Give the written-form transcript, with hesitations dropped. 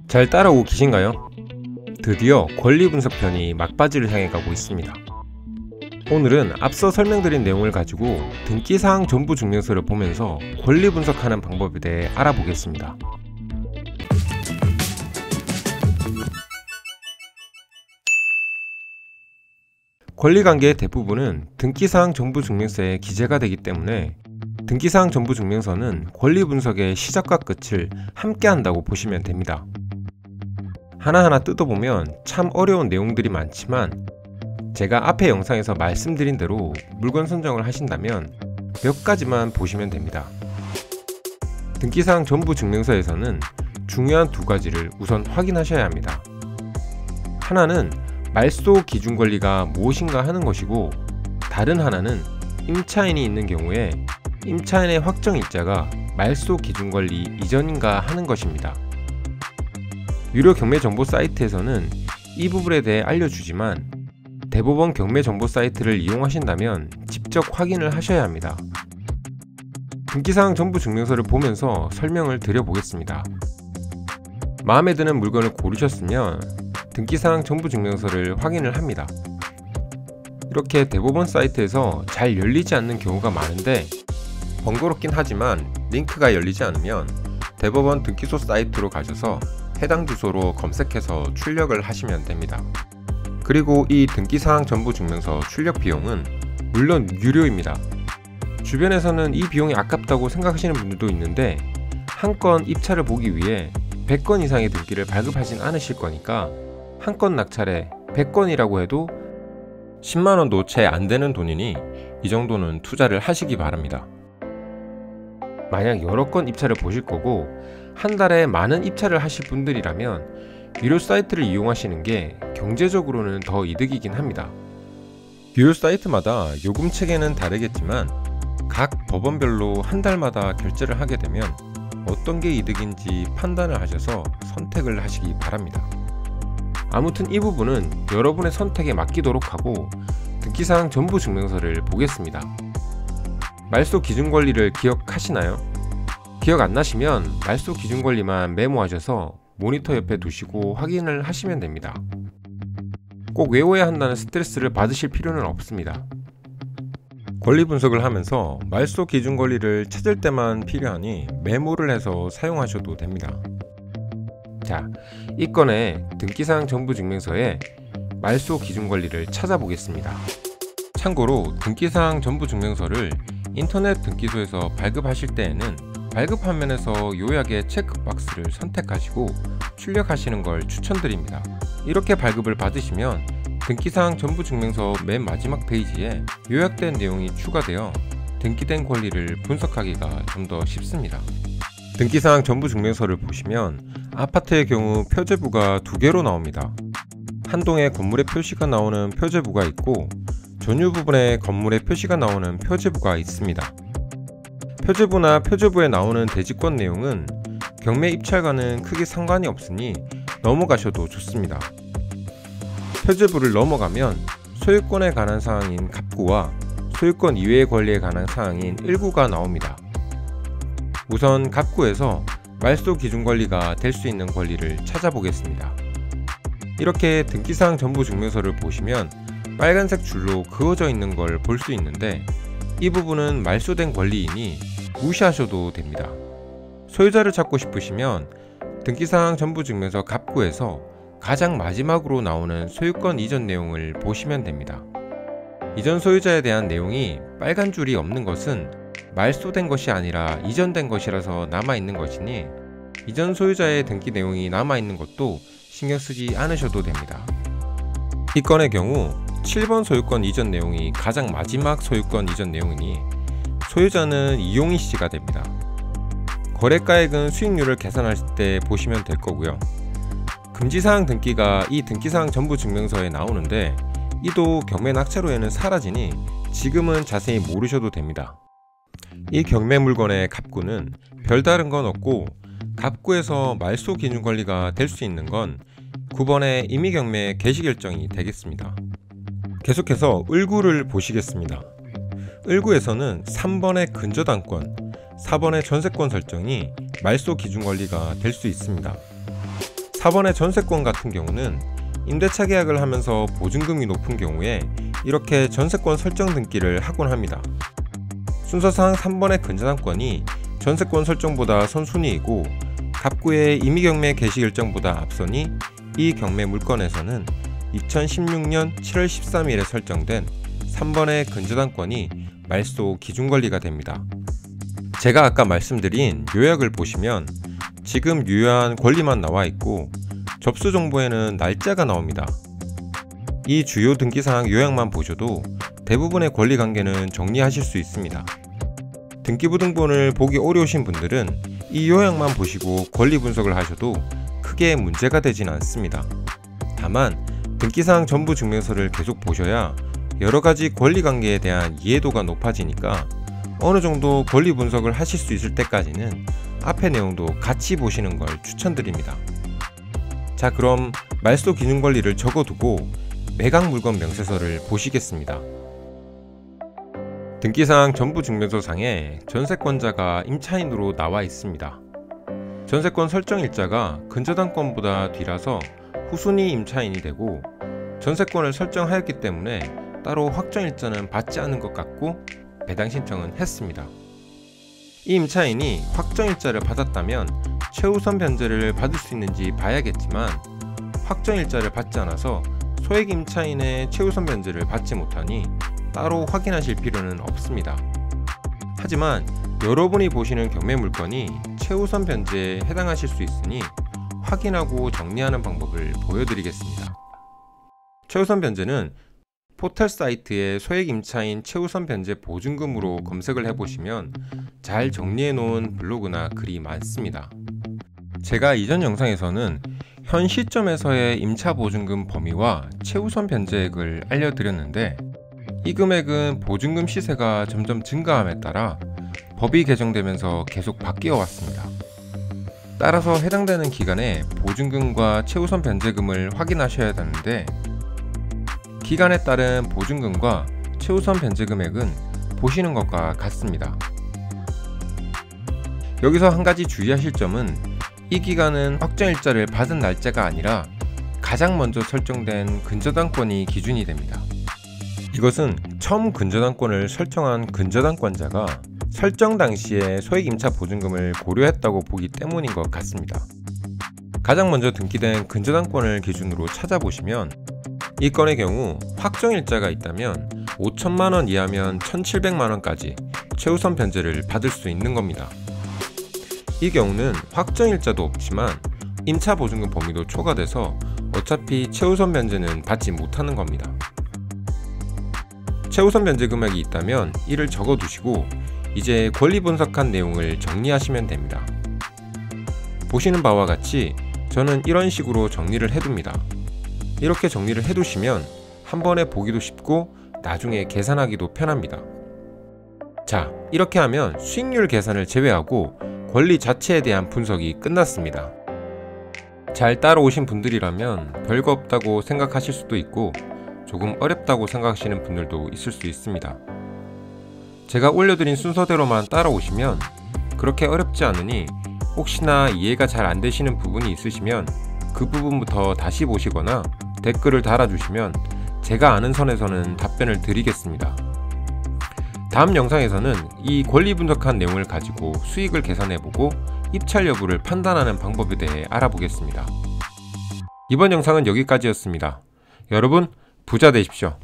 잘 따라오고 계신가요? 드디어 권리분석편이 막바지를 향해 가고 있습니다. 오늘은 앞서 설명드린 내용을 가지고 등기사항 전부 증명서를 보면서 권리분석하는 방법에 대해 알아보겠습니다. 권리관계의 대부분은 등기사항 전부 증명서에 기재가 되기 때문에 등기사항 전부 증명서는 권리분석의 시작과 끝을 함께 한다고 보시면 됩니다. 하나하나 뜯어보면 참 어려운 내용들이 많지만 제가 앞에 영상에서 말씀드린 대로 물건 선정을 하신다면 몇 가지만 보시면 됩니다. 등기사항 전부 증명서에서는 중요한 두 가지를 우선 확인하셔야 합니다. 하나는 말소 기준 권리가 무엇인가 하는 것이고, 다른 하나는 임차인이 있는 경우에 임차인의 확정일자가 말소 기준 권리 이전인가 하는 것입니다. 유료 경매 정보 사이트에서는 이 부분에 대해 알려주지만 대법원 경매 정보 사이트를 이용하신다면 직접 확인을 하셔야 합니다. 등기사항 전부 증명서를 보면서 설명을 드려보겠습니다. 마음에 드는 물건을 고르셨으면 등기사항 전부 증명서를 확인을 합니다. 이렇게 대법원 사이트에서 잘 열리지 않는 경우가 많은데 번거롭긴 하지만 링크가 열리지 않으면 대법원 등기소 사이트로 가셔서 해당 주소로 검색해서 출력을 하시면 됩니다. 그리고 이 등기사항 전부 증명서 출력 비용은 물론 유료입니다. 주변에서는 이 비용이 아깝다고 생각하시는 분들도 있는데 한 건 입찰을 보기 위해 100건 이상의 등기를 발급하진 않으실 거니까 한 건 낙찰에 100건이라고 해도 10만원도 채 안되는 돈이니 이 정도는 투자를 하시기 바랍니다. 만약 여러 건 입찰을 보실 거고 한 달에 많은 입찰을 하실 분들이라면 유료 사이트를 이용하시는 게 경제적으로는 더 이득이긴 합니다. 유료 사이트마다 요금 체계는 다르겠지만 각 법원별로 한 달마다 결제를 하게 되면 어떤 게 이득인지 판단을 하셔서 선택을 하시기 바랍니다. 아무튼 이 부분은 여러분의 선택에 맡기도록 하고 등기사항 전부 증명서를 보겠습니다. 말소 기준 권리를 기억하시나요? 기억 안 나시면 말소 기준 권리만 메모하셔서 모니터 옆에 두시고 확인을 하시면 됩니다. 꼭 외워야 한다는 스트레스를 받으실 필요는 없습니다. 권리 분석을 하면서 말소 기준 권리를 찾을 때만 필요하니 메모를 해서 사용하셔도 됩니다. 자, 이 건의 등기사항 전부 증명서에 말소 기준 권리를 찾아보겠습니다. 참고로 등기사항 전부 증명서를 인터넷 등기소에서 발급하실 때에는 발급 화면에서 요약의 체크박스를 선택하시고 출력하시는 걸 추천드립니다. 이렇게 발급을 받으시면 등기사항 전부 증명서 맨 마지막 페이지에 요약된 내용이 추가되어 등기된 권리를 분석하기가 좀 더 쉽습니다. 등기사항 전부 증명서를 보시면 아파트의 경우 표제부가 두 개로 나옵니다. 한 동의 건물의 표시가 나오는 표제부가 있고 전유 부분에 건물의 표시가 나오는 표제부가 있습니다. 표제부나 표제부에 나오는 대지권 내용은 경매 입찰과는 크게 상관이 없으니 넘어가셔도 좋습니다. 표제부를 넘어가면 소유권에 관한 사항인 갑구와 소유권 이외의 권리에 관한 사항인 일구가 나옵니다. 우선 갑구에서 말소 기준 권리가 될 수 있는 권리를 찾아보겠습니다. 이렇게 등기사항 전부 증명서를 보시면 빨간색 줄로 그어져 있는 걸 볼 수 있는데 이 부분은 말소된 권리이니 무시하셔도 됩니다. 소유자를 찾고 싶으시면 등기사항 전부 증명서 갑구에서 가장 마지막으로 나오는 소유권 이전 내용을 보시면 됩니다. 이전 소유자에 대한 내용이 빨간 줄이 없는 것은 말소된 것이 아니라 이전된 것이라서 남아있는 것이니 이전 소유자의 등기 내용이 남아있는 것도 신경 쓰지 않으셔도 됩니다. 이 건의 경우 7번 소유권 이전 내용이 가장 마지막 소유권 이전 내용이니 소유자는 이용희 씨가 됩니다. 거래가액은 수익률을 계산하실 때 보시면 될 거고요. 금지사항 등기가 이 등기사항 전부 증명서에 나오는데 이도 경매 낙찰 후에는 사라지니 지금은 자세히 모르셔도 됩니다. 이 경매 물건의 갑구는 별다른 건 없고 갑구에서 말소 기준 권리가 될 수 있는 건 9번의 임의경매 개시결정이 되겠습니다. 계속해서 을구를 보시겠습니다. 을구에서는 3번의 근저당권, 4번의 전세권 설정이 말소 기준 권리가 될 수 있습니다. 4번의 전세권 같은 경우는 임대차 계약을 하면서 보증금이 높은 경우에 이렇게 전세권 설정 등기를 하곤 합니다. 순서상 3번의 근저당권이 전세권 설정보다 선순위이고 갑구의 임의경매 개시 일정보다 앞서니 이 경매 물건에서는 2016년 7월 13일에 설정된 3번의 근저당권이 말소 기준권리가 됩니다. 제가 아까 말씀드린 요약을 보시면 지금 유효한 권리만 나와 있고 접수 정보에는 날짜가 나옵니다. 이 주요 등기사항 요약만 보셔도 대부분의 권리 관계는 정리하실 수 있습니다. 등기부등본을 보기 어려우신 분들은 이 요약만 보시고 권리 분석을 하셔도 크게 문제가 되진 않습니다. 다만 등기사항 전부 증명서를 계속 보셔야 여러가지 권리 관계에 대한 이해도가 높아지니까 어느 정도 권리 분석을 하실 수 있을 때까지는 앞의 내용도 같이 보시는 걸 추천드립니다. 자, 그럼 말소 기준 권리를 적어두고 매각 물건 명세서를 보시겠습니다. 등기사항 전부 증명서 상에 전세권자가 임차인으로 나와 있습니다. 전세권 설정 일자가 근저당권보다 뒤라서 후순위 임차인이 되고 전세권을 설정하였기 때문에 따로 확정 일자는 받지 않은 것 같고 배당 신청은 했습니다. 이 임차인이 확정 일자를 받았다면 최우선 변제를 받을 수 있는지 봐야겠지만 확정 일자를 받지 않아서 소액 임차인의 최우선 변제를 받지 못하니 따로 확인하실 필요는 없습니다. 하지만 여러분이 보시는 경매 물건이 최우선 변제에 해당하실 수 있으니 확인하고 정리하는 방법을 보여드리겠습니다. 최우선 변제는 포털 사이트에 소액 임차인 최우선 변제 보증금으로 검색을 해보시면 잘 정리해 놓은 블로그나 글이 많습니다. 제가 이전 영상에서는 현 시점에서의 임차 보증금 범위와 최우선 변제액을 알려드렸는데 이 금액은 보증금 시세가 점점 증가함에 따라 법이 개정되면서 계속 바뀌어 왔습니다. 따라서 해당되는 기간에 보증금과 최우선 변제금을 확인하셔야 하는데 기간에 따른 보증금과 최우선 변제 금액은 보시는 것과 같습니다. 여기서 한 가지 주의하실 점은 이 기간은 확정일자를 받은 날짜가 아니라 가장 먼저 설정된 근저당권이 기준이 됩니다. 이것은 처음 근저당권을 설정한 근저당권자가 설정 당시에 소액임차 보증금을 고려했다고 보기 때문인 것 같습니다. 가장 먼저 등기된 근저당권을 기준으로 찾아보시면 이 건의 경우 확정일자가 있다면 5천만원 이하면 1,700만원까지 최우선 변제를 받을 수 있는 겁니다. 이 경우는 확정일자도 없지만 임차보증금 범위도 초과돼서 어차피 최우선 변제는 받지 못하는 겁니다. 최우선 변제 금액이 있다면 이를 적어두시고 이제 권리 분석한 내용을 정리하시면 됩니다. 보시는 바와 같이 저는 이런 식으로 정리를 해둡니다. 이렇게 정리를 해두시면 한 번에 보기도 쉽고 나중에 계산하기도 편합니다. 자, 이렇게 하면 수익률 계산을 제외하고 권리 자체에 대한 분석이 끝났습니다. 잘 따라오신 분들이라면 별거 없다고 생각하실 수도 있고 조금 어렵다고 생각하시는 분들도 있을 수 있습니다. 제가 올려드린 순서대로만 따라오시면 그렇게 어렵지 않으니 혹시나 이해가 잘 안 되시는 부분이 있으시면 그 부분부터 다시 보시거나 댓글을 달아주시면 제가 아는 선에서는 답변을 드리겠습니다. 다음 영상에서는 이 권리 분석한 내용을 가지고 수익을 계산해보고 입찰 여부를 판단하는 방법에 대해 알아보겠습니다. 이번 영상은 여기까지였습니다. 여러분 부자 되십시오.